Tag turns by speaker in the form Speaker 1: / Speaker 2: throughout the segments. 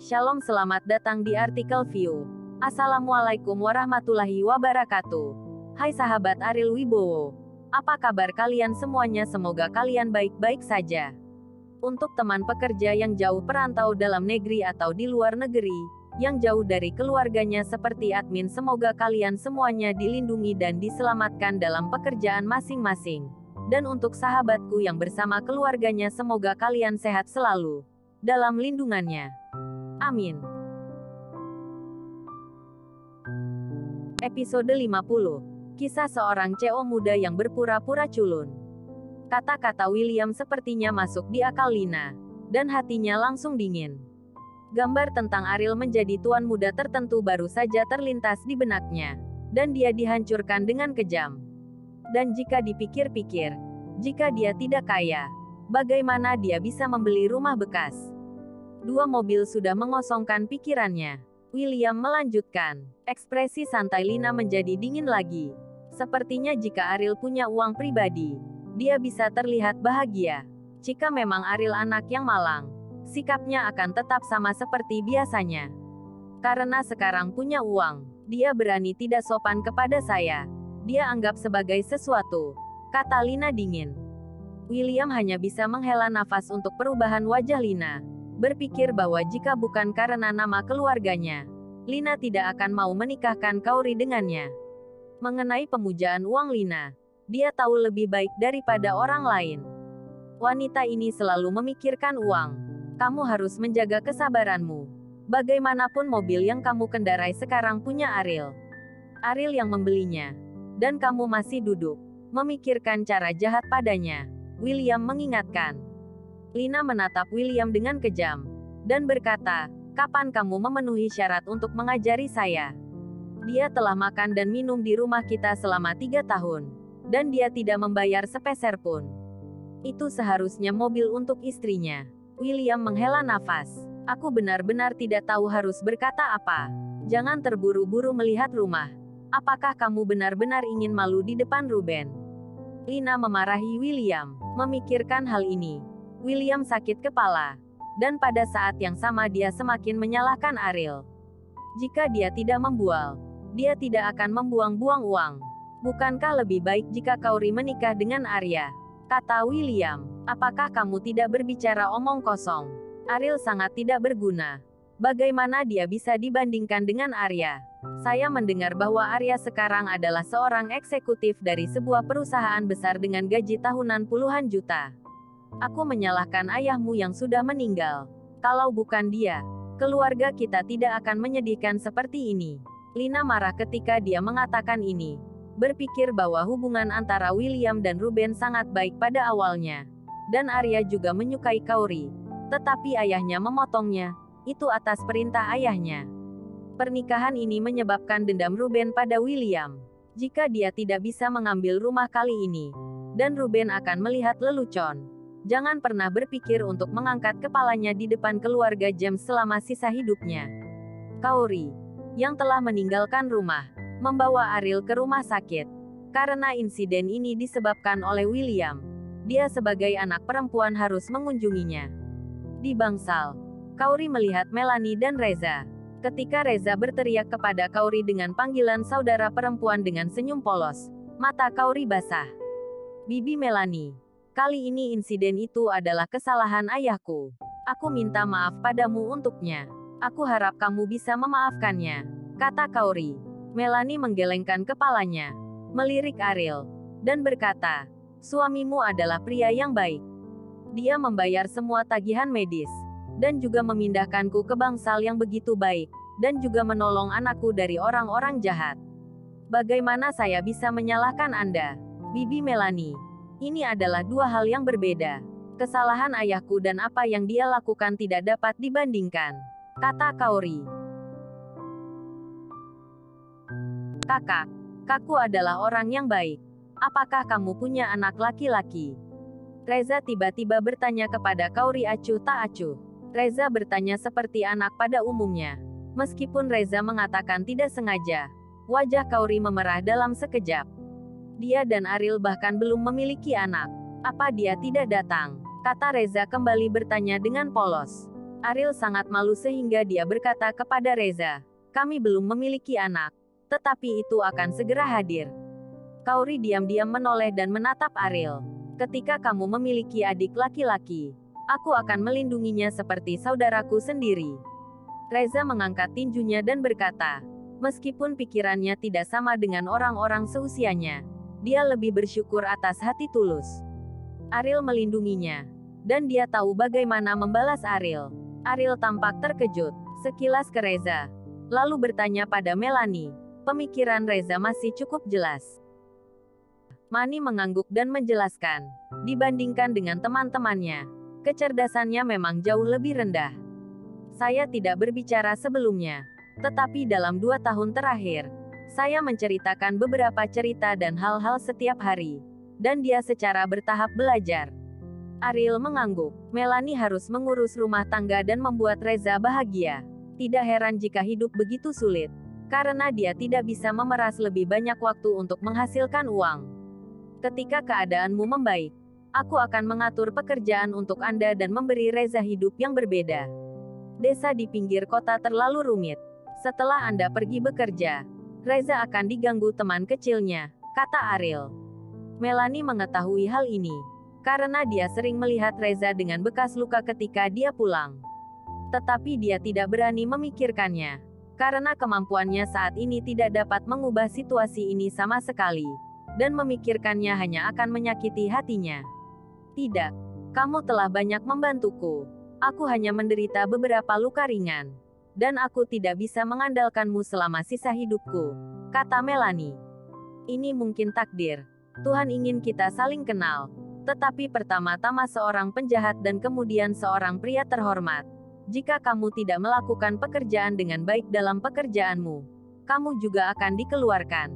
Speaker 1: Shalom, selamat datang di artikel View. Assalamualaikum warahmatullahi wabarakatuh. Hai sahabat Ariel Wibowo. Apa kabar kalian semuanya? Semoga kalian baik-baik saja. Untuk teman pekerja yang jauh perantau dalam negeri atau di luar negeri, yang jauh dari keluarganya seperti admin, semoga kalian semuanya dilindungi dan diselamatkan dalam pekerjaan masing-masing. Dan untuk sahabatku yang bersama keluarganya, semoga kalian sehat selalu dalam lindungannya. Amin. Episode 50. Kisah seorang CEO muda yang berpura-pura culun. Kata-kata William sepertinya masuk di akal Lina, dan hatinya langsung dingin. Gambar tentang Ariel menjadi tuan muda tertentu baru saja terlintas di benaknya, dan dia dihancurkan dengan kejam. Dan jika dipikir-pikir, jika dia tidak kaya, bagaimana dia bisa membeli rumah bekas? Dua mobil sudah mengosongkan pikirannya. William melanjutkan. Ekspresi santai Lina menjadi dingin lagi. Sepertinya jika Ariel punya uang pribadi, dia bisa terlihat bahagia. Jika memang Ariel anak yang malang, sikapnya akan tetap sama seperti biasanya. Karena sekarang punya uang, dia berani tidak sopan kepada saya. Dia anggap sebagai sesuatu, kata Lina dingin. William hanya bisa menghela nafas untuk perubahan wajah Lina. Berpikir bahwa jika bukan karena nama keluarganya, Lina tidak akan mau menikahkan Kauri dengannya. Mengenai pemujaan uang Lina, dia tahu lebih baik daripada orang lain. Wanita ini selalu memikirkan uang. Kamu harus menjaga kesabaranmu. Bagaimanapun mobil yang kamu kendarai sekarang punya Ariel. Ariel yang membelinya. Dan kamu masih duduk, memikirkan cara jahat padanya. William mengingatkan. Lina menatap William dengan kejam, dan berkata, kapan kamu memenuhi syarat untuk mengajari saya? Dia telah makan dan minum di rumah kita selama 3 tahun, dan dia tidak membayar sepeser pun. Itu seharusnya mobil untuk istrinya. William menghela nafas. Aku benar-benar tidak tahu harus berkata apa. Jangan terburu-buru melihat rumah. Apakah kamu benar-benar ingin malu di depan Ruben? Lina memarahi William. Memikirkan hal ini, William sakit kepala. Dan pada saat yang sama dia semakin menyalahkan Ariel. Jika dia tidak membual, dia tidak akan membuang-buang uang. Bukankah lebih baik jika Kauri menikah dengan Arya? Kata William. Apakah kamu tidak berbicara omong kosong? Ariel sangat tidak berguna. Bagaimana dia bisa dibandingkan dengan Arya? Saya mendengar bahwa Arya sekarang adalah seorang eksekutif dari sebuah perusahaan besar dengan gaji tahunan puluhan juta. Aku menyalahkan ayahmu yang sudah meninggal. Kalau bukan dia, keluarga kita tidak akan menyedihkan seperti ini. Lina marah ketika dia mengatakan ini. Berpikir bahwa hubungan antara William dan Ruben sangat baik pada awalnya. Dan Arya juga menyukai Kauri. Tetapi ayahnya memotongnya. Itu atas perintah ayahnya. Pernikahan ini menyebabkan dendam Ruben pada William. Jika dia tidak bisa mengambil rumah kali ini, dan Ruben akan melihat lelucon. Jangan pernah berpikir untuk mengangkat kepalanya di depan keluarga James selama sisa hidupnya. Kauri, yang telah meninggalkan rumah, membawa Ariel ke rumah sakit. Karena insiden ini disebabkan oleh William, dia sebagai anak perempuan harus mengunjunginya. Di bangsal, Kauri melihat Melanie dan Reza. Ketika Reza berteriak kepada Kauri dengan panggilan saudara perempuan dengan senyum polos, mata Kauri basah. Bibi Melanie. Kali ini insiden itu adalah kesalahan ayahku. Aku minta maaf padamu untuknya. Aku harap kamu bisa memaafkannya, kata Kauri. Melanie menggelengkan kepalanya, melirik Ariel, dan berkata, suamimu adalah pria yang baik. Dia membayar semua tagihan medis, dan juga memindahkanku ke bangsal yang begitu baik, dan juga menolong anakku dari orang-orang jahat. Bagaimana saya bisa menyalahkan Anda, Bibi Melanie? Ini adalah dua hal yang berbeda. Kesalahan ayahku dan apa yang dia lakukan tidak dapat dibandingkan, kata Kauri. Kakak, kakku adalah orang yang baik. Apakah kamu punya anak laki-laki? Reza tiba-tiba bertanya kepada Kauri acuh tak acuh. Reza bertanya seperti anak pada umumnya. Meskipun Reza mengatakan tidak sengaja, wajah Kauri memerah dalam sekejap. Dia dan Ariel bahkan belum memiliki anak. Apa dia tidak datang? Kata Reza kembali bertanya dengan polos. Ariel sangat malu sehingga dia berkata kepada Reza, "Kami belum memiliki anak, tetapi itu akan segera hadir." Kaori diam-diam menoleh dan menatap Ariel. "Ketika kamu memiliki adik laki-laki, aku akan melindunginya seperti saudaraku sendiri." Reza mengangkat tinjunya dan berkata, meskipun pikirannya tidak sama dengan orang-orang seusianya, dia lebih bersyukur atas hati tulus Ariel melindunginya. Dan dia tahu bagaimana membalas Ariel. Ariel tampak terkejut, sekilas ke Reza. Lalu bertanya pada Melanie. Pemikiran Reza masih cukup jelas. Mani mengangguk dan menjelaskan. Dibandingkan dengan teman-temannya, kecerdasannya memang jauh lebih rendah. Saya tidak berbicara sebelumnya. Tetapi dalam 2 tahun terakhir, saya menceritakan beberapa cerita dan hal-hal setiap hari. Dan dia secara bertahap belajar. Ariel mengangguk. Melanie harus mengurus rumah tangga dan membuat Reza bahagia. Tidak heran jika hidup begitu sulit. Karena dia tidak bisa memeras lebih banyak waktu untuk menghasilkan uang. Ketika keadaanmu membaik, aku akan mengatur pekerjaan untuk Anda dan memberi Reza hidup yang berbeda. Desa di pinggir kota terlalu rumit. Setelah Anda pergi bekerja, Reza akan diganggu teman kecilnya, kata Ariel. Melanie mengetahui hal ini karena dia sering melihat Reza dengan bekas luka ketika dia pulang. Tetapi dia tidak berani memikirkannya, karena kemampuannya saat ini tidak dapat mengubah situasi ini sama sekali, dan memikirkannya hanya akan menyakiti hatinya. Tidak, kamu telah banyak membantuku. Aku hanya menderita beberapa luka ringan, dan aku tidak bisa mengandalkanmu selama sisa hidupku, kata Melanie. Ini mungkin takdir. Tuhan ingin kita saling kenal. Tetapi pertama-tama seorang penjahat dan kemudian seorang pria terhormat. Jika kamu tidak melakukan pekerjaan dengan baik dalam pekerjaanmu, kamu juga akan dikeluarkan.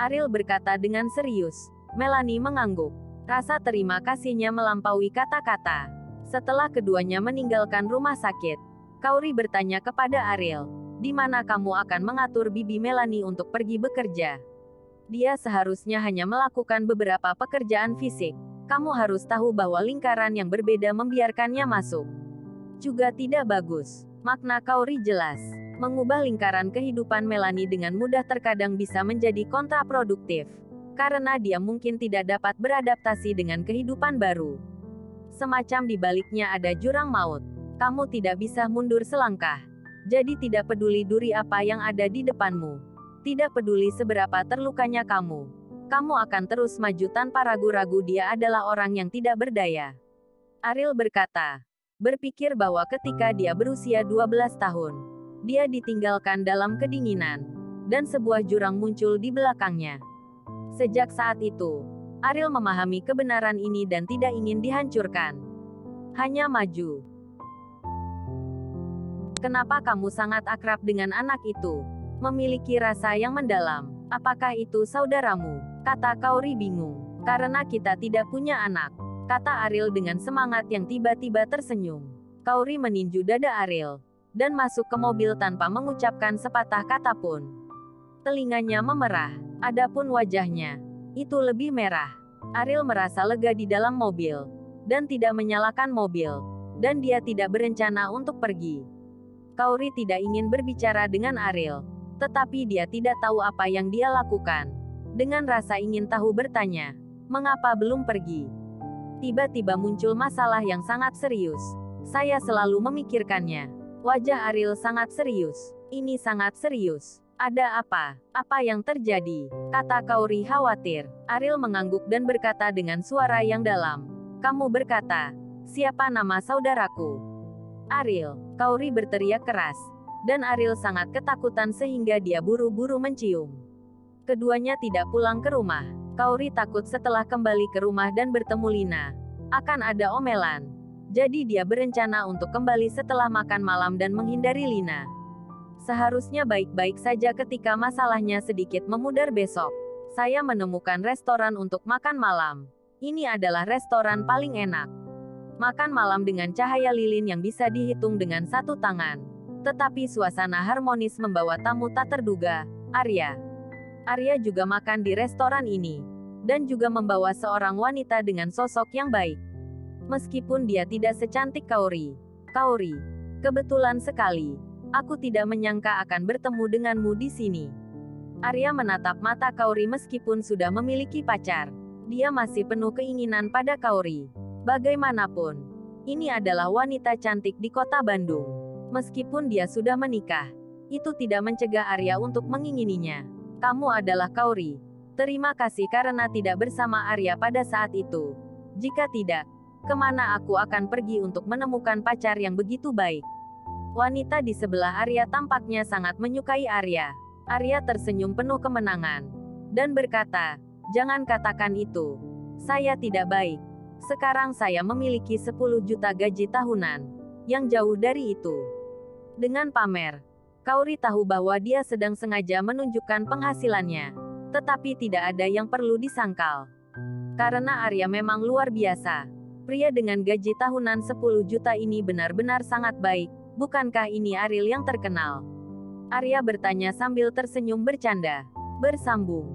Speaker 1: Ariel berkata dengan serius. Melanie mengangguk. Rasa terima kasihnya melampaui kata-kata. Setelah keduanya meninggalkan rumah sakit, Kaori bertanya kepada Ariel, di mana kamu akan mengatur bibi Melanie untuk pergi bekerja? Dia seharusnya hanya melakukan beberapa pekerjaan fisik. Kamu harus tahu bahwa lingkaran yang berbeda membiarkannya masuk. Juga tidak bagus. Makna Kaori jelas. Mengubah lingkaran kehidupan Melanie dengan mudah terkadang bisa menjadi kontraproduktif. Karena dia mungkin tidak dapat beradaptasi dengan kehidupan baru. Semacam di baliknya ada jurang maut. Kamu tidak bisa mundur selangkah. Jadi tidak peduli duri apa yang ada di depanmu. Tidak peduli seberapa terlukanya kamu. Kamu akan terus maju tanpa ragu-ragu. Dia adalah orang yang tidak berdaya. Ariel berkata. Berpikir bahwa ketika dia berusia 12 tahun, dia ditinggalkan dalam kedinginan, dan sebuah jurang muncul di belakangnya. Sejak saat itu, Ariel memahami kebenaran ini dan tidak ingin dihancurkan. Hanya maju. Kenapa kamu sangat akrab dengan anak itu? Memiliki rasa yang mendalam. Apakah itu saudaramu? Kata Kaori bingung. Karena kita tidak punya anak, kata Ariel dengan semangat yang tiba-tiba tersenyum. Kaori meninju dada Ariel, dan masuk ke mobil tanpa mengucapkan sepatah kata pun. Telinganya memerah, adapun wajahnya, itu lebih merah. Ariel merasa lega di dalam mobil, dan tidak menyalakan mobil, dan dia tidak berencana untuk pergi. Kaori tidak ingin berbicara dengan Ariel, tetapi dia tidak tahu apa yang dia lakukan. Dengan rasa ingin tahu bertanya, mengapa belum pergi? Tiba-tiba muncul masalah yang sangat serius. Saya selalu memikirkannya. Wajah Ariel sangat serius. Ini sangat serius. Ada apa? Apa yang terjadi? Kata Kaori khawatir. Ariel mengangguk dan berkata dengan suara yang dalam. Kamu berkata, siapa nama saudaraku? Ariel. Kaori berteriak keras. Dan Ariel sangat ketakutan sehingga dia buru-buru mencium. Keduanya tidak pulang ke rumah. Kaori takut setelah kembali ke rumah dan bertemu Lina, akan ada omelan. Jadi dia berencana untuk kembali setelah makan malam dan menghindari Lina. Seharusnya baik-baik saja ketika masalahnya sedikit memudar besok. Saya menemukan restoran untuk makan malam. Ini adalah restoran paling enak. Makan malam dengan cahaya lilin yang bisa dihitung dengan satu tangan. Tetapi suasana harmonis membawa tamu tak terduga, Arya. Arya juga makan di restoran ini, dan juga membawa seorang wanita dengan sosok yang baik. Meskipun dia tidak secantik Kaori. Kaori Kebetulan sekali. Aku tidak menyangka akan bertemu denganmu di sini. Arya menatap mata Kaori meskipun sudah memiliki pacar. Dia masih penuh keinginan pada Kaori. Bagaimanapun, ini adalah wanita cantik di kota Bandung. Meskipun dia sudah menikah, itu tidak mencegah Arya untuk mengingininya. Kamu adalah Kaori. Terima kasih karena tidak bersama Arya pada saat itu. Jika tidak, kemana aku akan pergi untuk menemukan pacar yang begitu baik? Wanita di sebelah Arya tampaknya sangat menyukai Arya. Arya tersenyum penuh kemenangan dan berkata, "Jangan katakan itu. Saya tidak baik. Sekarang saya memiliki 10 juta gaji tahunan. Yang jauh dari itu." Dengan pamer, Kaori tahu bahwa dia sedang sengaja menunjukkan penghasilannya. Tetapi tidak ada yang perlu disangkal. Karena Arya memang luar biasa. Pria dengan gaji tahunan 10 juta ini benar-benar sangat baik. Bukankah ini Ariel yang terkenal? Arya bertanya sambil tersenyum bercanda. Bersambung.